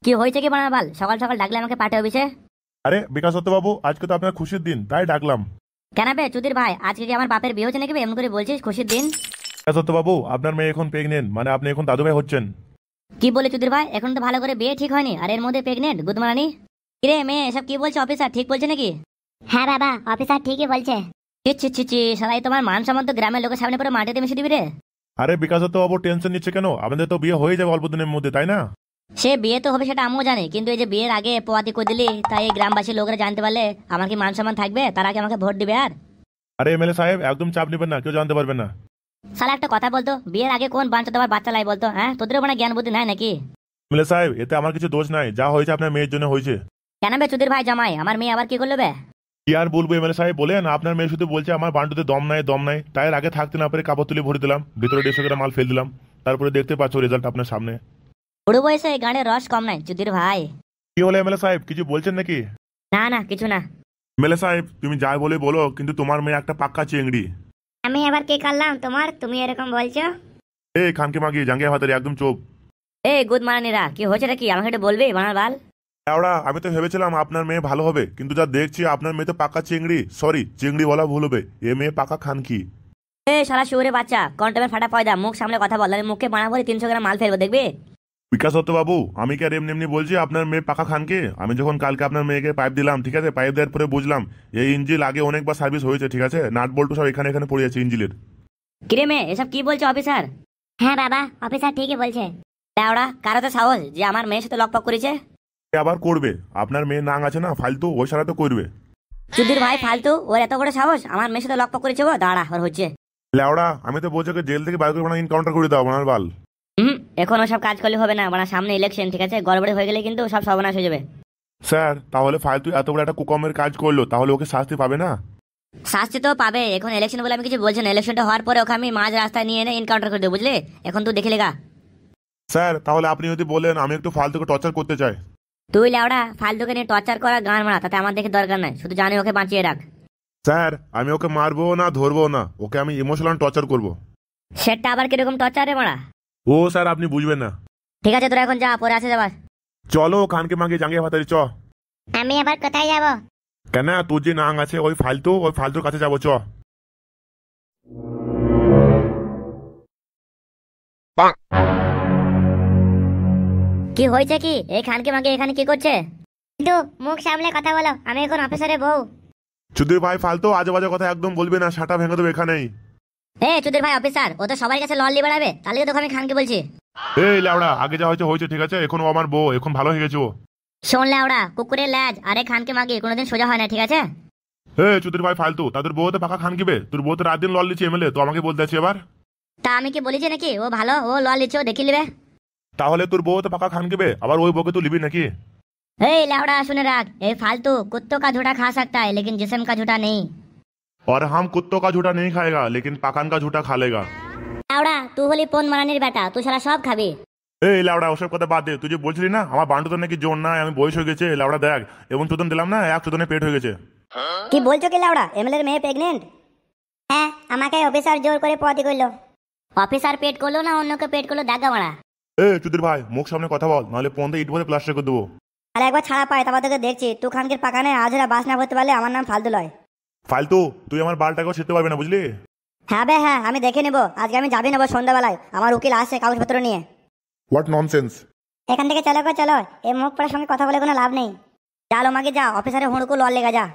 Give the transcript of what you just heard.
কি হয়েছে কি বানার বাল, সকাল সকাল ডাকলে আমাকে পার্টি অফিসে? আরে বিকাশ দত্ত বাবু, আজকে তো আপনার খুশির দিন, তাই ডাকলাম। কেন বে চুদির ভাই, আজকে কি আমার বাপের বিয়ে হচ্ছে নাকি বে? এমন করে বলছিস খুশির দিন? বিকাশ দত্ত বাবু, আপনার মেয়ে এখন প্রেগনেন্ট, মানে আপনি এখন দাদু ভাই হচ্ছেন। কি বলে চুদির ভাই, এখন তো ভালো করে বিয়ে ঠিক হয়নি আর এর মধ্যে প্রেগনেন্ট গুদমারানি? কিরে মেয়ে, এসব কি বলছে অফিসার, ঠিক বলছে নাকি? হ্যাঁ বাবা, অফিসার ঠিকই বলছে। ছি ছি ছি, সবাই তোমার মান সম্মান তো গ্রামের লোকের সামনে পুরো মাটিতে মিশে দিবি রে। আরে বিকাশ দত্ত বাবু টেনশন নিচ্ছে কেন? আপনাদের তো বিয়ে হয়ে যাবে অল্প দিনের মধ্যে, তাই না? সে বিয়ে তো হবে সেটা আমিও জানি, কিন্তু এই যে বিয়ের আগে পোয়াতি করে দিলি, তাই এই গ্রামবাসীর লোকরা জানতে পারলে আমার কি মান সম্মান থাকবে? তারা কি আমাকে ভোট দিবে আর? আরে এমএলএ সাহেব, একদম চাপ নেবেন না, কেউ জানতে পারবে না। শালা একটা কথা বলতো, বিয়ের আগে কোন বাঞ্চা তোমার বাচ্চা লাই বলতো? হ্যাঁ, তোদের মানে জ্ঞান বুদ্ধি নাই নাকি? এমএলএ সাহেব, এতে আমার কিছু দোষ নাই, যা হয়েছে আপনার মেয়ের জন্য হয়েছে। কেন বে চুদির ভাই জামাই, আমার মেয়ে আবার কি করলো বে? কি আর বলবো এমএলএ সাহেব, বলেন আপনার মেয়ে শুধু বলছে আমার বান্ডুতে দম নাই দম নাই, তাই আগে থাকতে না পেরে কাপড় তুলে ভরে দিলাম, ভিতরে 150 গ্রাম মাল ফেল দিলাম, তারপরে দেখতে পাচ্ছ রেজাল্ট আপনার সামনে। বুড়ো বয়সে গাঁড়ের রস কম নাই চুদির ভাই। কি হলো এমএলএ সাহেব, কিছু বলছেন নাকি? না না, কিছু না। এমএলএ সাহেব, তুমি যাই বলে বলো, কিন্তু তোমার মেয়ে একটা পাক্কা চিংড়ি। আমি আবার কি করলাম তোমার, তুমি এরকম বলছো? এই খানকে মাগি জাঙ্গিয়া ভাতারি, একদম চোপ। এই গুদ মারানিরা, কি হয়েছে কি আমাকে একটু বলবি বানার বাল? ওরা আমি তো ভেবেছিলাম আপনার মেয়ে ভালো হবে, কিন্তু যা দেখছি আপনার মেয়ে তো পাক্কা চিংড়ি, সরি চিংড়ি বলা ভুল হবে, এ মেয়ে পাকা খানকি। এই শালা শুয়োরের বাচ্চা, কন্টমের ফাটা পয়দা, মুখ সামলে কথা বল, আমি মুখে বানা বলে 300 গ্রাম মাল ফেলবো দেখবি? বিকাশ দত্ত বাবু, আমি কি আর এমনি এমনি বলছি আপনার মেয়ে পাকা খানকে? আমি যখন কালকে আপনার মেয়েকে পাইপ দিলাম, ঠিক আছে, পাইপ দেওয়ার পরে বুঝলাম এই ইঞ্জিল আগে অনেকবার সার্ভিস হয়েছে, ঠিক আছে, নাট বল্টু সব এখানে এখানে পড়ে আছে ইঞ্জিলের। কিরে মেয়ে, এসব কি বলছে অফিসার? হ্যাঁ বাবা, অফিসার ঠিকই বলছে। ওরা কারো তো সাহস যে আমার মেয়ের সাথে লকপক করেছে? এ আবার করবে? আপনার মেয়ে নাং আছে না ফালতু, ওই সারা তো করবে। চুদির ভাই ফালতু, ওর এত বড় সাহস আমার মেয়ের সাথে লকপক করেছে? ও দাঁড়া, ওর হচ্ছে। লেওড়া, আমি তো বলছি ওকে জেল থেকে বাইর করে ইনকাউন্টার করে দাও আপনার বাল। এখন ওসব কাজ করলে হবে না, মানে সামনে ইলেকশন, ঠিক আছে, গড়বড়ি হয়ে গেলে কিন্তু সব সর্বনাশ হয়ে যাবে। স্যার, তাহলে ফালতু এত বড় একটা কুকমের কাজ করলো, তাহলে ওকে শাস্তি পাবে না? শাস্তি তো পাবে, এখন ইলেকশন বলে আমি কিছু বলছি না, ইলেকশনটা হওয়ার পরে ওকে আমি মাঝ রাস্তায় নিয়ে এনে এনকাউন্টার করে দেবো, বুঝলে? এখন তুই দেখে লেগা। স্যার, তাহলে আপনি যদি বলেন আমি একটু ফালতুকে টর্চার করতে চাই। তুই লেওড়া ফালতুকে নিয়ে টর্চার করা গান মারা, তাতে আমার দেখে দরকার নাই, শুধু জানি ওকে বাঁচিয়ে রাখ। স্যার, আমি ওকে মারবো না ধরবো না, ওকে আমি ইমোশনাল টর্চার করবো। সেটা আবার কিরকম টর্চার রে মারা? ও স্যার, আপনি বুঝবেন না। ঠিক আছে, তোরা এখন যা, পরে আসে যাবার। চলো খানকে মাগে জাঙ্গিয়া ভাতারি, চ। আমি আবার কোথায় যাব? কেন, তোর যে নাং আছে ওই ফালতুর কাছে যাবো, চ। কি হয়েছে কি? এই খানকে মাকে এখানে কি করছে? কিন্তু মুখ সামলে কথা বলো, আমি এখন অফিসারের বউ। চুদির ভাই ফালতু আজে বাজে কথা একদম বলবি না, সাটা ভেঙে দেবো এখানেই। চুদির ভাই অফিসার, ও তো সবার কাছে লল বেড়াবে, তাহলে তোকে আমি খানকে বলছি। এই লেওড়া, আগে যা হয়েছে হয়েছে, ঠিক আছে, এখন ও আমার বউ, এখন ভালো হয়ে গেছে ও। শোন লেওড়া, কুকুরের ল্যাজ আরে খানকে মাগে কোনোদিন সোজা হয় না, ঠিক আছে? চুদির ভাই ফালতু, তাদের বউ তো পাকা খানকিবে, তোর বউ তো রাত দিন লল দিচ্ছে এমএলএ, তো আমাকে বলতে আছে এবার? তা আমি কি বলেছি নাকি ও ভালো, ও লল দিচ্ছে, ও দেখে নিবে। তাহলে তোর বউ তো পাকা খানকিবে, আবার ওই বউকে তুই লিবি নাকি? लाउडा सुने रख, ये फालतू कुत्तों का झूठा खा सकता है लेकिन जिस्म का झूठा नहीं। और हम कुत्तों का झूठा नहीं खाएगा, लेकिन पाकान का झूठा खा लेगा। लाउडा तू হলি পোন মারানির বেটা, তুই শালা সব খাবি। এই লাউড়া, ওসব কথা বাদ দে, তুই যে বলছিলি না আমার বান্টু তো নাকি জোর নাই, আমি বয়স হয়ে গেছে, লাউড়া দেখ এবং চোদন দিলাম না, এক চোদনে পেট হয়ে গেছে। কি বলছো কি লাউডা, এমএলএর মেয়ে প্রেগনেন্ট? হ্যাঁ, আমাকে অফিসার জোর করে পদি করলো। অফিসার পেট করলো না অন্যকে পেট করলো, দাগা মারা। চুদির ভাই মুখ সামনে কথা বল, নাহলে পন্দে ইট ভরে প্লাস্টার করে দেবো। আর একবার ছাড়া পায় তারপর তোকে দেখছি, তুই খানকের পাকানে আজরা বাস না করতে পারলে আমার নাম ফালতু লয়। ফালতু, তুই আমার বালটাকেও ছিঁড়তে পারবি না, বুঝলি? হ্যাঁ বে হ্যাঁ, আমি দেখে নেবো, আজকে আমি যাবি নেবো সন্ধ্যাবেলায়, আমার উকিল আসছে কাগজপত্র নিয়ে। What nonsense. এখান থেকে চলো গো চলো, এই মুখ পড়ার সঙ্গে কথা বলে কোনো লাভ নেই। চলো মাকে যা, অফিসারে হুড়কো লল লেগা যা।